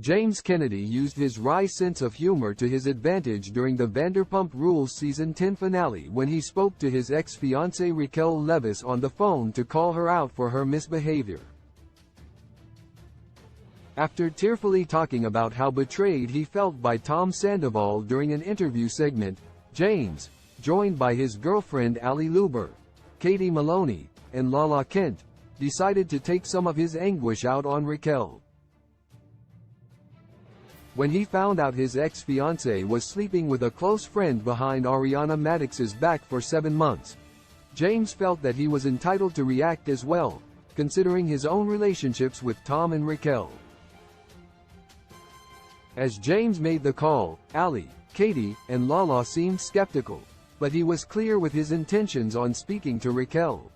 James Kennedy used his wry sense of humor to his advantage during the Vanderpump Rules Season 10 finale when he spoke to his ex-fiancée Raquel Levis on the phone to call her out for her misbehavior. After tearfully talking about how betrayed he felt by Tom Sandoval during an interview segment, James, joined by his girlfriend Ali Luber, Katie Maloney, and Lala Kent, decided to take some of his anguish out on Raquel. When he found out his ex-fiancée was sleeping with a close friend behind Ariana Madix's back for 7 months, James felt that he was entitled to react as well, considering his own relationships with Tom and Raquel. As James made the call, Ali, Katie, and Lala seemed skeptical, but he was clear with his intentions on speaking to Raquel.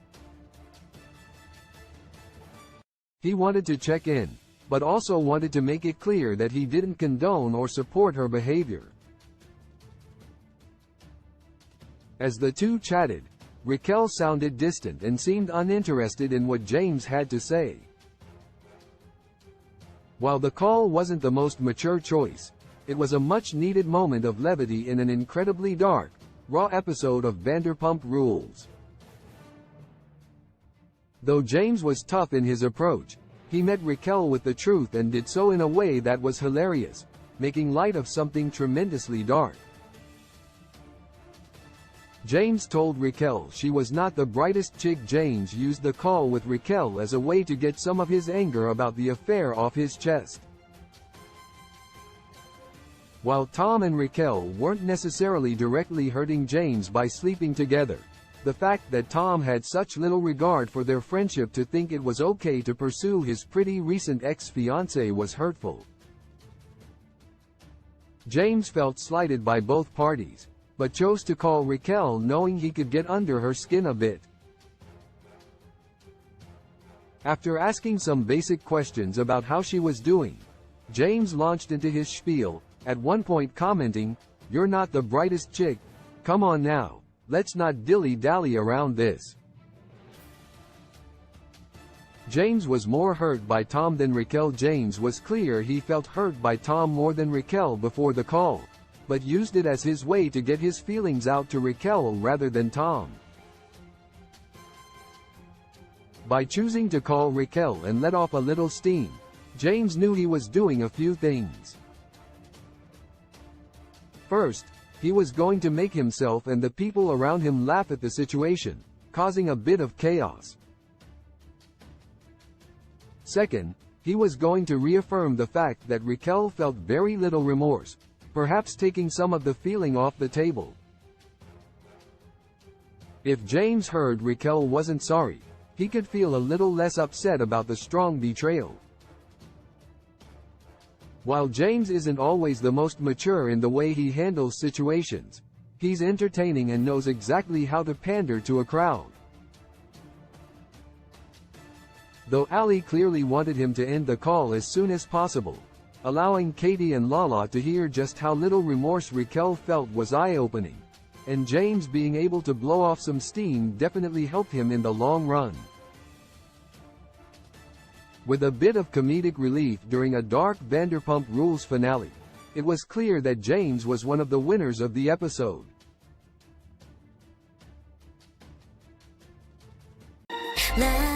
He wanted to check in, but also wanted to make it clear that he didn't condone or support her behavior. As the two chatted, Raquel sounded distant and seemed uninterested in what James had to say. While the call wasn't the most mature choice, it was a much-needed moment of levity in an incredibly dark, raw episode of Vanderpump Rules. Though James was tough in his approach, he met Raquel with the truth and did so in a way that was hilarious, making light of something tremendously dark. James told Raquel she was not the brightest chick. James used the call with Raquel as a way to get some of his anger about the affair off his chest. While Tom and Raquel weren't necessarily directly hurting James by sleeping together, the fact that Tom had such little regard for their friendship to think it was okay to pursue his pretty recent ex-fiancée was hurtful. James felt slighted by both parties, but chose to call Raquel knowing he could get under her skin a bit. After asking some basic questions about how she was doing, James launched into his spiel, at one point commenting, "You're not the brightest chick. Come on now. Let's not dilly-dally around this." James was more hurt by Tom than Raquel. James was clear he felt hurt by Tom more than Raquel before the call, but used it as his way to get his feelings out to Raquel rather than Tom. By choosing to call Raquel and let off a little steam, James knew he was doing a few things. First, he was going to make himself and the people around him laugh at the situation, causing a bit of chaos. Second, he was going to reaffirm the fact that Raquel felt very little remorse, perhaps taking some of the feeling off the table. If James heard Raquel wasn't sorry, he could feel a little less upset about the strong betrayal. While James isn't always the most mature in the way he handles situations, he's entertaining and knows exactly how to pander to a crowd. Though Ali clearly wanted him to end the call as soon as possible, allowing Katie and Lala to hear just how little remorse Raquel felt was eye-opening, and James being able to blow off some steam definitely helped him in the long run. With a bit of comedic relief during a dark Vanderpump Rules finale, it was clear that James was one of the winners of the episode. Love